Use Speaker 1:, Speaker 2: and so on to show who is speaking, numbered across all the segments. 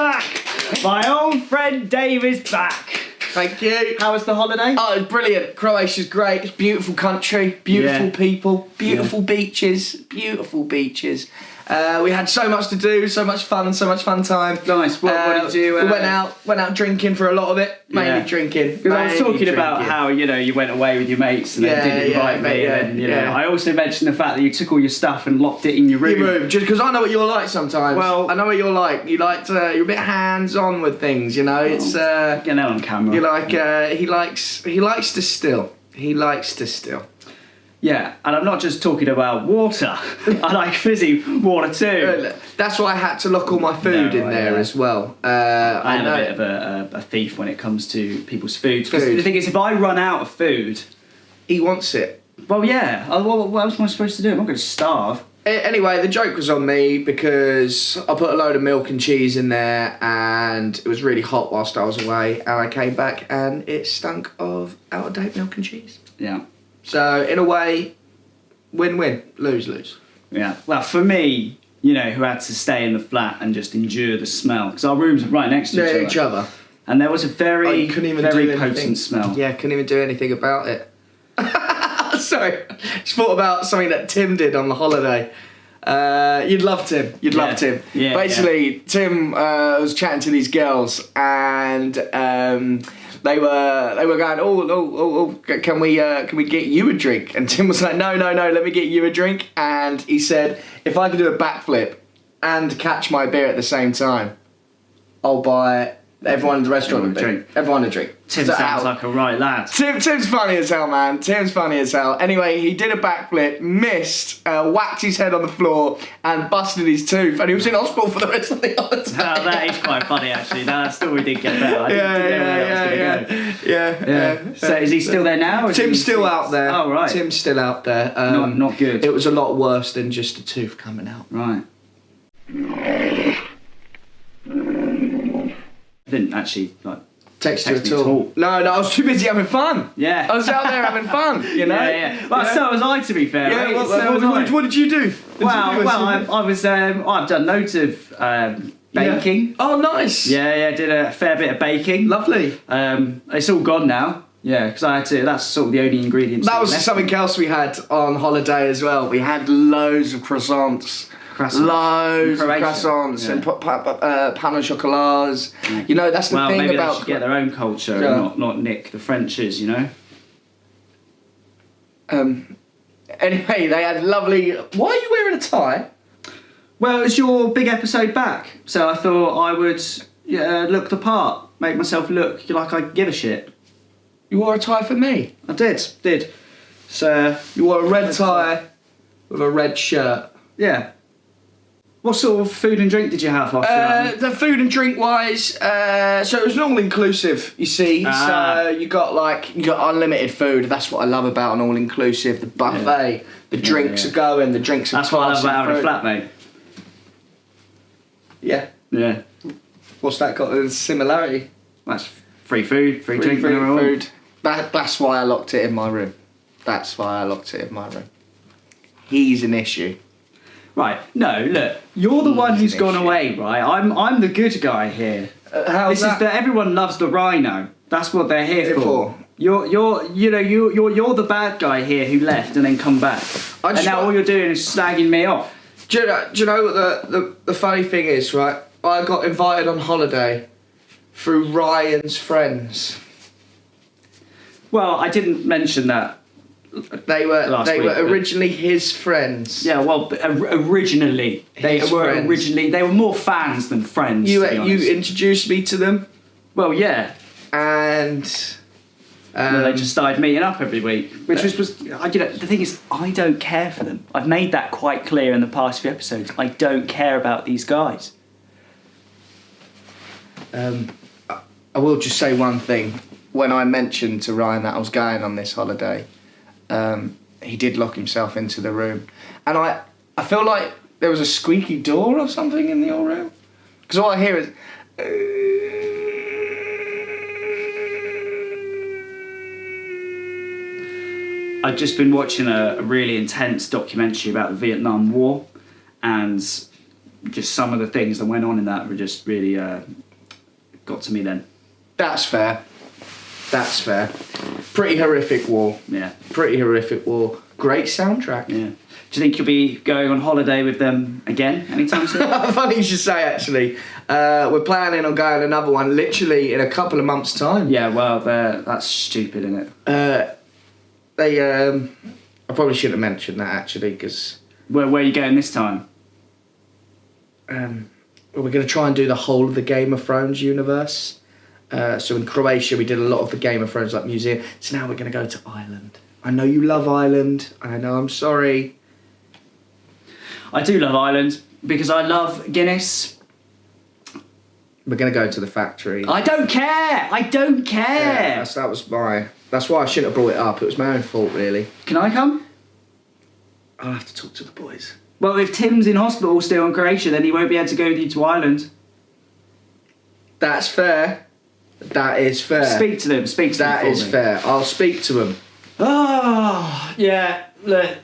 Speaker 1: back. My old friend Dave is back.
Speaker 2: Thank you.
Speaker 1: How was the holiday?
Speaker 2: Oh, it's brilliant. Croatia's great. It's beautiful country, beautiful people, beautiful beaches, beautiful beaches. We had so much to do, so much fun time.
Speaker 1: Nice. What did you?
Speaker 2: We went out drinking for a lot of it. Mainly drinking.
Speaker 1: Because I was talking about how you went away with your mates and then didn't invite me, and then I also mentioned the fact that you took all your stuff and locked it in your room.
Speaker 2: Just because I know what you're like sometimes.
Speaker 1: Well,
Speaker 2: I know what you're like. You like to. You're a bit hands-on with things. You know, it's
Speaker 1: get that on camera.
Speaker 2: You like. He likes to still. He likes to still.
Speaker 1: Yeah, and I'm not just talking about water. I like fizzy water too.
Speaker 2: That's why I had to lock all my food in there as well.
Speaker 1: I am a bit of a thief when it comes to people's food. The thing is, if I run out of food...
Speaker 2: He wants it.
Speaker 1: Well, yeah. What else am I supposed to do? I'm not going to starve.
Speaker 2: Anyway, the joke was on me because I put a load of milk and cheese in there and it was really hot whilst I was away, and I came back and it stunk of out-of-date milk and cheese.
Speaker 1: Yeah.
Speaker 2: So, in a way, win-win, lose-lose.
Speaker 1: Yeah. Well, for me, who had to stay in the flat and just endure the smell, because our rooms are right next to each other. And there was a very potent smell.
Speaker 2: Yeah, couldn't even do anything about it. Sorry, just thought about something that Tim did on the holiday. You'd love Tim. Love Tim.
Speaker 1: Yeah,
Speaker 2: basically, Tim was chatting to these girls, and they were going, oh, can we get you a drink? And Tim was like, no, let me get you a drink. And he said, if I can do a backflip and catch my beer at the same time, I'll buy everyone in the restaurant everyone a drink.
Speaker 1: Tim sounds like a right lad.
Speaker 2: Tim's funny as hell, man. Tim's funny as hell. Anyway, he did a backflip, missed, whacked his head on the floor, and busted his tooth, and he was in hospital for the rest of the holiday.
Speaker 1: Oh, that is quite funny, actually. That story did get better. I didn't know where that was going to go.
Speaker 2: Yeah.
Speaker 1: So is he still there now?
Speaker 2: Tim's still out there.
Speaker 1: Oh, right.
Speaker 2: Tim's still out there.
Speaker 1: Not good.
Speaker 2: It was a lot worse than just a tooth coming out.
Speaker 1: Right. I didn't actually
Speaker 2: text you at all. No, I was too busy having fun.
Speaker 1: Yeah.
Speaker 2: I was out there having fun,
Speaker 1: Yeah. Well, so was I, to be fair.
Speaker 2: Yeah,
Speaker 1: right?
Speaker 2: What did you do?
Speaker 1: I've done loads of baking.
Speaker 2: Yeah. Oh, nice.
Speaker 1: Yeah, did a fair bit of baking.
Speaker 2: Lovely.
Speaker 1: It's all gone now. Yeah, because I had to. That's sort of the only ingredients.
Speaker 2: That was something else we had on holiday as well. We had loads of croissants. Loads of croissants and pain au chocolats. Yeah. That's the thing
Speaker 1: maybe
Speaker 2: about...
Speaker 1: they should get their own culture and not nick the French's,
Speaker 2: Anyway, they had lovely... Why are you wearing a tie?
Speaker 1: Well, it's your big episode back, so I thought I would look the part, make myself look like I give a shit.
Speaker 2: You wore a tie for me?
Speaker 1: I did. So
Speaker 2: you wore a red tie with a red shirt?
Speaker 1: Yeah. What sort of food and drink did you have after
Speaker 2: the food and drink wise, so it was an all-inclusive, you see. So you got unlimited food. That's what I love about an all-inclusive. The buffet, the drinks are going, the drinks are
Speaker 1: That's what I love about having a flatmate.
Speaker 2: Yeah.
Speaker 1: Yeah.
Speaker 2: What's that got as a similarity?
Speaker 1: That's free food, free drink,
Speaker 2: free food. That's why I locked it in my room. He's an issue.
Speaker 1: Right, no, look, you're the one who's gone away, right? I'm the good guy here.
Speaker 2: How's that?
Speaker 1: Is that everyone loves the rhino. That's what they're here for. You're the bad guy here who left and then come back. And now all you're doing is slagging me off.
Speaker 2: Do you know what the funny thing is, right? I got invited on holiday through Ryan's friends.
Speaker 1: Well, I didn't mention that.
Speaker 2: They were originally his friends.
Speaker 1: Yeah, well, originally they were more fans than friends.
Speaker 2: You introduced me to them.
Speaker 1: Well, yeah,
Speaker 2: and
Speaker 1: they just started meeting up every week, which was the thing is, I don't care for them. I've made that quite clear in the past few episodes. I don't care about these guys.
Speaker 2: I will just say one thing. When I mentioned to Ryan that I was going on this holiday, he did lock himself into the room, and I feel like there was a squeaky door or something in your room, because all I hear is
Speaker 1: I'd just been watching a really intense documentary about the Vietnam War, and just some of the things that went on in that were just really got to me then.
Speaker 2: That's fair. That's fair. Pretty horrific war.
Speaker 1: Yeah.
Speaker 2: Pretty horrific war. Great soundtrack.
Speaker 1: Yeah. Do you think you'll be going on holiday with them again anytime soon?
Speaker 2: Funny you should say, actually. We're planning on going another one literally in a couple of months' time.
Speaker 1: Yeah, well, that's stupid, isn't it?
Speaker 2: I probably shouldn't have mentioned that, actually, because...
Speaker 1: Where are you going this time?
Speaker 2: We're going to try and do the whole of the Game of Thrones universe. So in Croatia, we did a lot of the Game of Thrones like museum. So now we're going to go to Ireland. I know you love Ireland. I know, I'm sorry.
Speaker 1: I do love Ireland because I love Guinness.
Speaker 2: We're going to go to the factory.
Speaker 1: I don't care. I don't care.
Speaker 2: Yeah, that's why I shouldn't have brought it up. It was my own fault, really.
Speaker 1: Can I come?
Speaker 2: I'll have to talk to the boys.
Speaker 1: Well, if Tim's in hospital still in Croatia, then he won't be able to go with you to Ireland.
Speaker 2: That's fair. That is fair.
Speaker 1: Speak to them. Speak to them.
Speaker 2: That is fair. I'll speak to them.
Speaker 1: Oh, yeah. Look,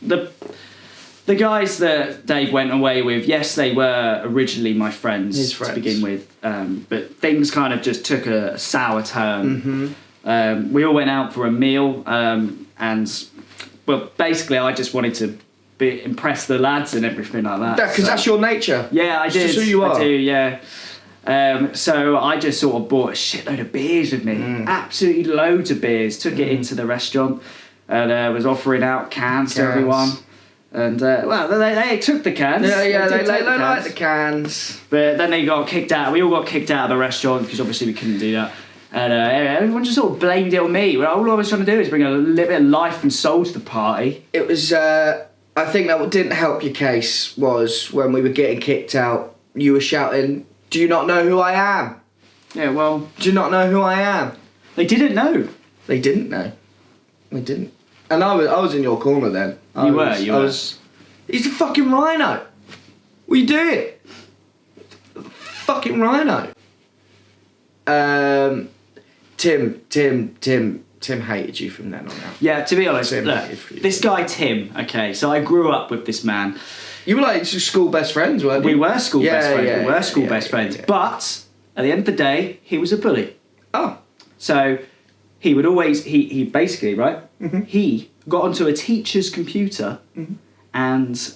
Speaker 1: the guys that Dave went away with, yes, they were originally my friends to begin with, but things kind of just took a sour turn. Mm-hmm. We all went out for a meal, and well, basically, I just wanted to impress the lads and everything like that.
Speaker 2: Because that's your nature.
Speaker 1: Yeah, I did.
Speaker 2: That's who you are.
Speaker 1: I do, yeah. So I just sort of bought a shitload of beers with me, absolutely loads of beers. Took it into the restaurant and was offering out cans to everyone. And well, they took the cans.
Speaker 2: Yeah, they like the cans.
Speaker 1: But then they got kicked out. We all got kicked out of the restaurant because obviously we couldn't do that. And everyone just sort of blamed it on me. Well, all I was trying to do is bring a little bit of life and soul to the party.
Speaker 2: It was. I think that what didn't help your case was when we were getting kicked out. You were shouting, "Do you not know who I am?"
Speaker 1: Yeah, well,
Speaker 2: do you not know who I am?
Speaker 1: They didn't know.
Speaker 2: They didn't know. They didn't. And I was in your corner then.
Speaker 1: You were.
Speaker 2: He's the fucking rhino. What are you doing? Fucking rhino. Tim hated you from then on out.
Speaker 1: Yeah, to be honest,
Speaker 2: Tim
Speaker 1: look, this guy Tim, okay, so I grew up with this man.
Speaker 2: You were like school best friends, weren't you?
Speaker 1: We were school best friends.
Speaker 2: Yeah,
Speaker 1: we were school best friends. Yeah. But at the end of the day, he was a bully.
Speaker 2: Oh.
Speaker 1: So he would always, he basically, right,
Speaker 2: mm-hmm.
Speaker 1: he got onto a teacher's computer and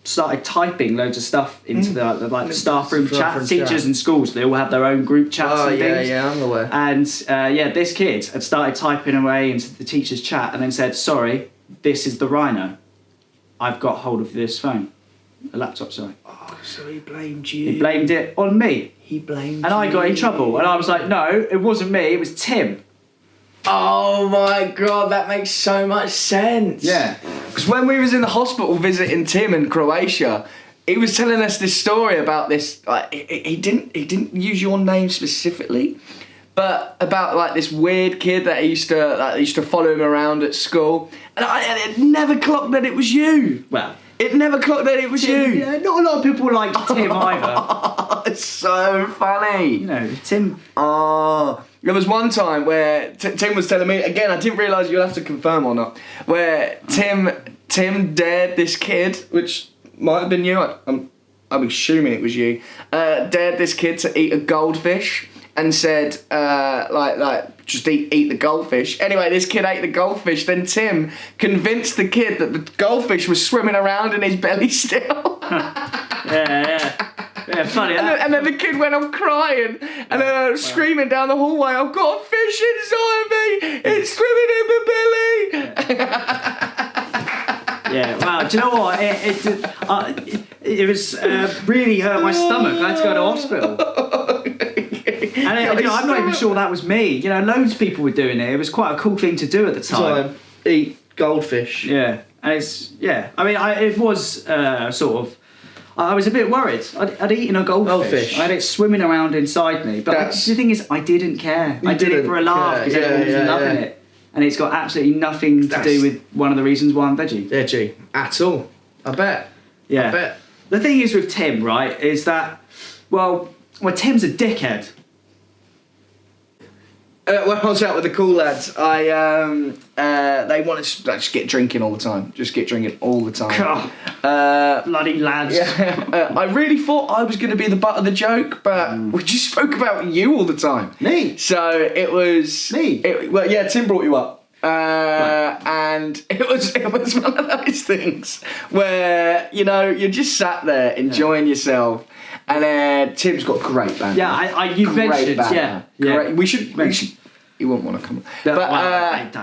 Speaker 1: started typing loads of stuff into the staff room chat. Teachers in schools, they all have their own group chats and things.
Speaker 2: Yeah, I'm aware.
Speaker 1: And this kid had started typing away into the teacher's chat and then said, "Sorry, this is the rhino. I've got hold of this phone." A laptop, sorry.
Speaker 2: Oh, so he blamed you.
Speaker 1: He blamed it on me.
Speaker 2: He blamed
Speaker 1: And I got in trouble. And I was like, no, it wasn't me, it was Tim.
Speaker 2: Oh my God, that makes so much sense.
Speaker 1: Yeah.
Speaker 2: Because when we was in the hospital visiting Tim in Croatia, he was telling us this story about this. Like, he didn't use your name specifically, but about like this weird kid that used to follow him around at school, and it never clocked that it was you.
Speaker 1: Well,
Speaker 2: it never clocked that it was you.
Speaker 1: Yeah, not a lot of people like Tim either.
Speaker 2: It's so funny.
Speaker 1: You know, Tim.
Speaker 2: Oh. There was one time where Tim was telling me, again, I didn't realise you'll have to confirm or not, where Tim dared this kid, which might have been you, I'm assuming it was you, dared this kid to eat a goldfish and said, just eat the goldfish. Anyway, this kid ate the goldfish, then Tim convinced the kid that the goldfish was swimming around in his belly still.
Speaker 1: Yeah, funny.
Speaker 2: And then the kid went off crying and screaming down the hallway, "I've got a fish inside me! It's swimming in my belly!"
Speaker 1: Yeah, wow. Do you know what? It was really hurt my stomach. I had to go to hospital. And I'm not even sure that was me. You know, loads of people were doing it. It was quite a cool thing to do at the time.
Speaker 2: Eat goldfish.
Speaker 1: Yeah, and I mean, it was sort of. I was a bit worried. I'd eaten a goldfish. I had it swimming around inside me. But the thing is, I didn't care. I did it for a laugh because everyone was loving it. And it's got absolutely nothing to do with one of the reasons why I'm veggie.
Speaker 2: Veggie. At all. I bet.
Speaker 1: Yeah.
Speaker 2: I bet.
Speaker 1: The thing is with Tim, right, is that, well, Tim's a dickhead.
Speaker 2: when I was out with the cool lads, they wanted to just get drinking all the time. Just get drinking all the time.
Speaker 1: Bloody lads.
Speaker 2: Yeah, I really thought I was going to be the butt of the joke, but we just spoke about you all the time.
Speaker 1: Me?
Speaker 2: So it was...
Speaker 1: Me?
Speaker 2: Well, yeah, Tim brought you up. And it was one of those things where, you know, you just sat there enjoying yourself. And then Tim's got great banter.
Speaker 1: Yeah, you mentioned,
Speaker 2: banter.
Speaker 1: yeah.
Speaker 2: We should. He wouldn't want to come.
Speaker 1: I've got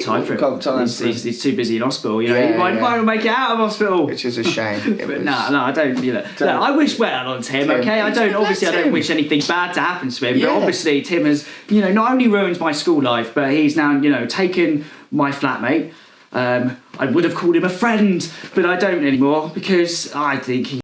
Speaker 1: time for him. He's too busy in hospital. You know, he might not make it out of hospital,
Speaker 2: which is a shame.
Speaker 1: No, I don't. You know, I wish well on Tim. Okay, I don't wish anything bad to happen to him. But obviously, Tim has, you know, not only ruined my school life, but he's now, you know, taken my flatmate. I would have called him a friend, but I don't anymore because I think he